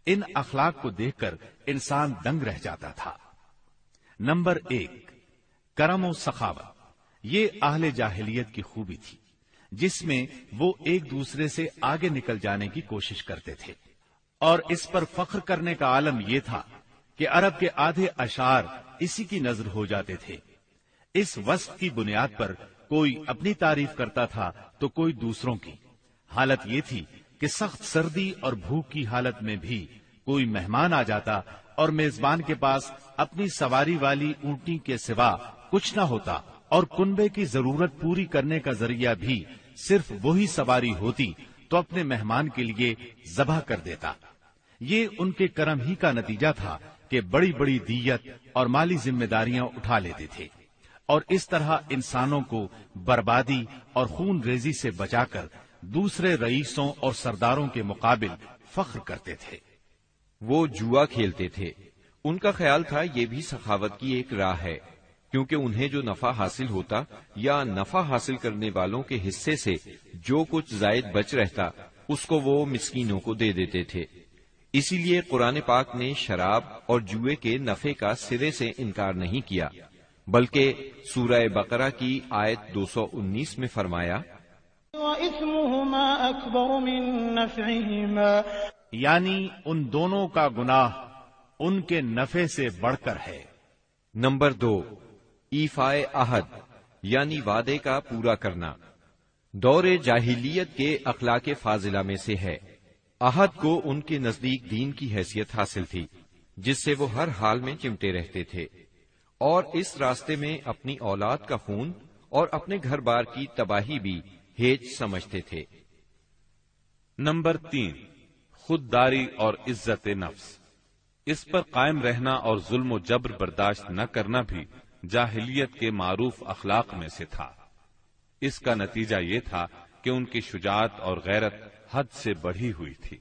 ان اخلاق کو دیکھ کر انسان دنگ رہ جاتا تھا۔ نمبر 1، کرم و سخاوت۔ یہ اہل جاہلیت کی خوبی تھی جس میں وہ ایک دوسرے سے آگے نکل جانے کی کوشش کرتے تھے، اور اس پر فخر کرنے کا عالم یہ تھا کہ عرب کے آدھے اشعار اسی کی نظر ہو جاتے تھے۔ اس وصف کی بنیاد پر کوئی اپنی تعریف کرتا تھا تو کوئی دوسروں کی۔ حالت یہ تھی کہ سخت سردی اور بھوک کی حالت میں بھی کوئی مہمان آ جاتا اور میزبان کے پاس اپنی سواری والی اونٹنی کے سوا کچھ نہ ہوتا، اور کنبے کی ضرورت پوری کرنے کا ذریعہ بھی صرف وہی سواری ہوتی تو اپنے مہمان کے لیے ذبح کر دیتا۔ یہ ان کے کرم ہی کا نتیجہ تھا کہ بڑی بڑی دیت اور مالی ذمہ داریاں اٹھا لیتے تھے، اور اس طرح انسانوں کو بربادی اور خون ریزی سے بچا کر دوسرے رئیسوں اور سرداروں کے مقابل فخر کرتے تھے۔ وہ جوا کھیلتے تھے۔ ان کا خیال تھا یہ بھی سخاوت کی ایک راہ ہے، کیونکہ انہیں جو نفع حاصل ہوتا یا نفع حاصل کرنے والوں کے حصے سے جو کچھ زائد بچ رہتا اس کو وہ مسکینوں کو دے دیتے تھے۔ اسی لیے قرآن پاک نے شراب اور جوئے کے نفع کا سرے سے انکار نہیں کیا، بلکہ سورہ بقرہ کی آیت 219 میں فرمایا، وَإِثْمُهُمَا أَكْبَرُ مِن نَّفْعِهِمَا، یعنی ان دونوں کا گناہ ان کے نفع سے بڑھ کر ہے۔ نمبر 2، ایفائے عہد یعنی وعدے کا پورا کرنا۔ دور جاہلیت کے اخلاق فاضلہ میں سے ہے۔ عہد کو ان کے نزدیک دین کی حیثیت حاصل تھی، جس سے وہ ہر حال میں چمٹے رہتے تھے، اور اس راستے میں اپنی اولاد کا خون اور اپنے گھر بار کی تباہی بھی ہیج سمجھتے تھے۔ نمبر 3، خودداری اور عزت نفس۔ اس پر قائم رہنا اور ظلم و جبر برداشت نہ کرنا بھی جاہلیت کے معروف اخلاق میں سے تھا۔ اس کا نتیجہ یہ تھا کہ ان کی شجاعت اور غیرت حد سے بڑھی ہوئی تھی۔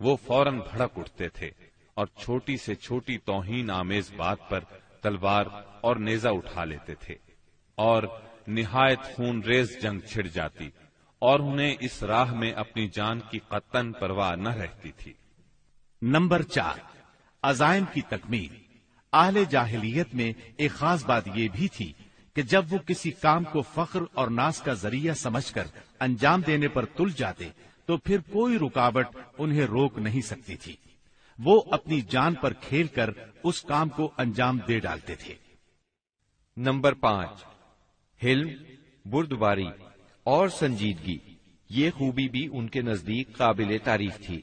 وہ فوراً بھڑک اٹھتے تھے اور چھوٹی سے چھوٹی توہین آمیز بات پر تلوار اور نیزہ اٹھا لیتے تھے، اور نہایت خون ریز جنگ چھڑ جاتی اور انہیں اس راہ میں اپنی جان کی قطعاً پرواہ نہ رہتی تھی۔ نمبر 4، عزائم کی تکمیل۔ اہل جاہلیت میں ایک خاص بات یہ بھی تھی کہ جب وہ کسی کام کو فخر اور ناز کا ذریعہ سمجھ کر انجام دینے پر تل جاتے تو پھر کوئی رکاوٹ انہیں روک نہیں سکتی تھی۔ وہ اپنی جان پر کھیل کر اس کام کو انجام دے ڈالتے تھے۔ نمبر 5، حلم، بردباری اور سنجیدگی۔ یہ خوبی بھی ان کے نزدیک قابل تعریف تھی،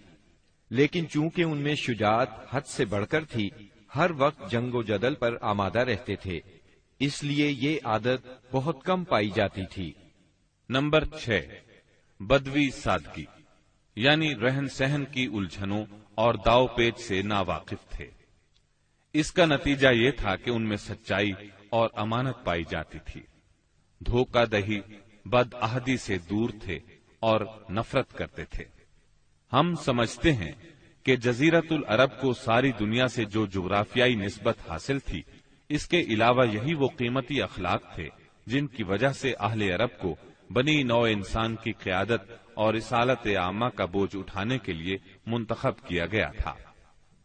لیکن چونکہ ان میں شجاعت حد سے بڑھ کر تھی، ہر وقت جنگ و جدل پر آمادہ رہتے تھے، اس لیے یہ عادت بہت کم پائی جاتی تھی۔ نمبر 6، بدوی سادگی، یعنی رہن سہن کی الجھنوں اور داؤ پیچ سے ناواقف تھے۔ اس کا نتیجہ یہ تھا کہ ان میں سچائی اور امانت پائی جاتی تھی۔ دھوکہ دہی، بد عہدی سے دور تھے اور نفرت کرتے تھے۔ ہم سمجھتے ہیں کہ جزیرت العرب کو ساری دنیا سے جو جغرافیائی نسبت حاصل تھی، اس کے علاوہ یہی وہ قیمتی اخلاق تھے جن کی وجہ سے اہل عرب کو بنی نوع انسان کی قیادت اور رسالت عامہ کا بوجھ اٹھانے کے لیے منتخب کیا گیا تھا،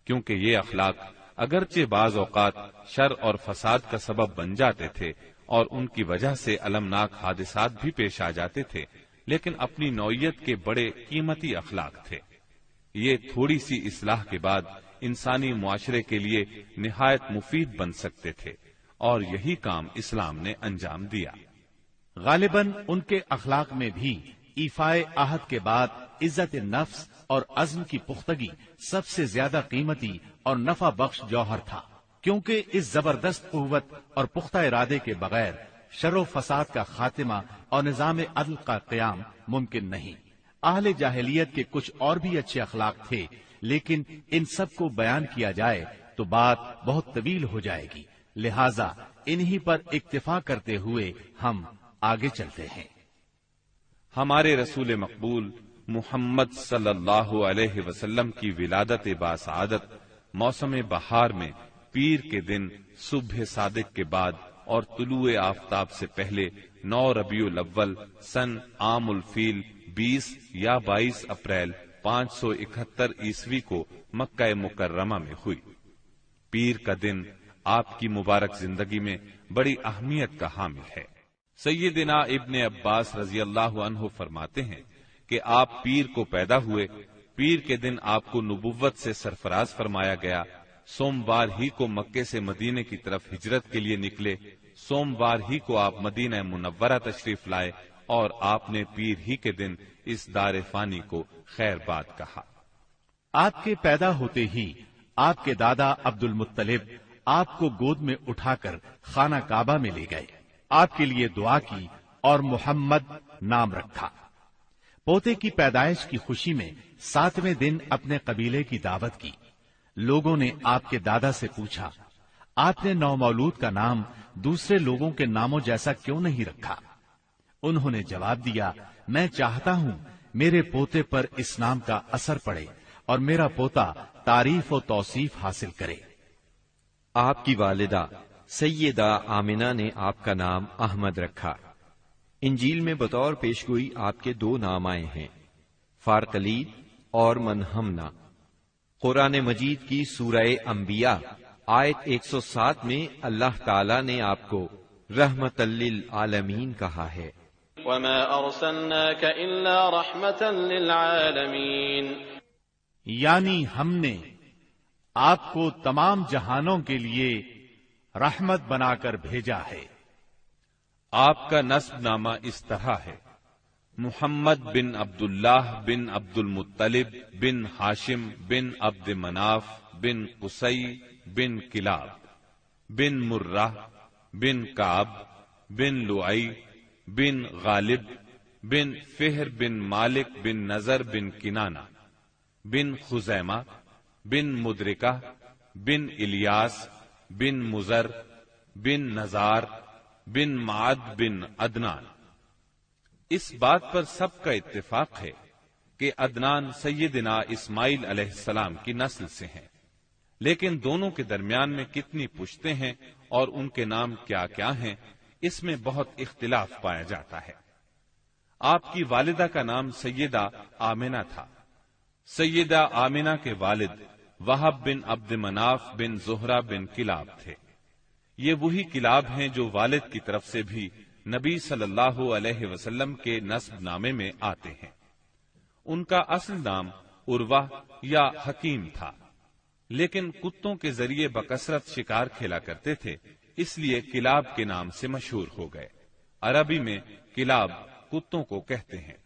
کیونکہ یہ اخلاق اگرچہ بعض اوقات شر اور فساد کا سبب بن جاتے تھے اور ان کی وجہ سے المناک حادثات بھی پیش آ جاتے تھے، لیکن اپنی نوعیت کے بڑے قیمتی اخلاق تھے۔ یہ تھوڑی سی اصلاح کے بعد انسانی معاشرے کے لیے نہایت مفید بن سکتے تھے، اور یہی کام اسلام نے انجام دیا۔ غالباً ان کے اخلاق میں بھی ایفائے عہد کے بعد عزت نفس اور عزم کی پختگی سب سے زیادہ قیمتی اور نفع بخش جوہر تھا، کیونکہ اس زبردست قوت اور پختہ ارادے کے بغیر شر و فساد کا خاتمہ اور نظام عدل کا قیام ممکن نہیں۔ اہل جاہلیت کے کچھ اور بھی اچھے اخلاق تھے، لیکن ان سب کو بیان کیا جائے تو بات بہت طویل ہو جائے گی، لہذا انہی پر اکتفا کرتے ہوئے ہم آگے چلتے ہیں۔ ہمارے رسول مقبول محمد صلی اللہ علیہ وسلم کی ولادت باسعادت موسم بہار میں پیر کے دن صبح صادق کے بعد اور طلوع آفتاب سے پہلے 9 ربیع الاول سن عام الفیل 20 یا 22 اپریل 571 عیسوی کو مکہ مکرمہ میں ہوئی۔ پیر کا دن آپ کی مبارک زندگی میں بڑی اہمیت کا حامل ہے۔ سیدنا ابن عباس رضی اللہ عنہ فرماتے ہیں کہ آپ پیر کو پیدا ہوئے، پیر کے دن آپ کو نبوت سے سرفراز فرمایا گیا، سوموار ہی کو مکے سے مدینے کی طرف ہجرت کے لیے نکلے، سوموار ہی کو آپ مدینہ منورہ تشریف لائے اور آپ نے پیر ہی کے دن اس دار فانی کو خیر باد کہا۔ آپ کے پیدا ہوتے ہی آپ کے دادا عبد المطلب آپ کو گود میں اٹھا کر خانہ کعبہ میں لے گئے، آپ کے لیے دعا کی اور محمد نام رکھا۔ پوتے کی پیدائش کی خوشی میں 7ویں دن اپنے قبیلے کی دعوت کی۔ لوگوں نے آپ کے دادا سے پوچھا، آپ نے نومولود کا نام دوسرے لوگوں کے ناموں جیسا کیوں نہیں رکھا؟ انہوں نے جواب دیا، میں چاہتا ہوں میرے پوتے پر اس نام کا اثر پڑے اور میرا پوتا تعریف و توصیف حاصل کرے۔ آپ کی والدہ سیدہ آمنہ نے آپ کا نام احمد رکھا۔ انجیل میں بطور پیشگوئی آپ کے 2 نام آئے ہیں، فارقلید اور منہمنا۔ قرآن مجید کی سورہ انبیاء آیت 107 میں اللہ تعالی نے آپ کو رحمت للعالمین کہا ہے۔ وما ارسلناك الا رحمة للعالمین، یعنی ہم نے آپ کو تمام جہانوں کے لیے رحمت بنا کر بھیجا ہے۔ آپ کا نسب نامہ اس طرح ہے: محمد بن عبداللہ بن عبد المطلب بن ہاشم بن عبد مناف بن قصی بن کلاب بن مرہ بن کعب بن لعی بن غالب بن فہر بن مالک بن نظر بن کنانہ بن خزیمہ بن مدرکہ بن الیاس بن مزر بن نزار بن معد بن عدنان۔ اس بات پر سب کا اتفاق ہے کہ عدنان سیدنا اسماعیل علیہ السلام کی نسل سے ہیں، لیکن دونوں کے درمیان میں کتنی پشتیں ہیں اور ان کے نام کیا کیا ہیں، اس میں بہت اختلاف پایا جاتا ہے۔ آپ کی والدہ کا نام سیدہ آمنہ تھا۔ سیدہ آمنہ کے والد وہب بن عبد مناف بن زہرہ بن کلاب تھے۔ یہ وہی کلاب ہیں جو والد کی طرف سے بھی نبی صلی اللہ علیہ وسلم کے نسب نامے میں آتے ہیں۔ ان کا اصل نام عروہ یا حکیم تھا، لیکن کتوں کے ذریعے بکثرت شکار کھیلا کرتے تھے، اس لیے کلاب کے نام سے مشہور ہو گئے۔ عربی میں کلاب کتوں کو کہتے ہیں۔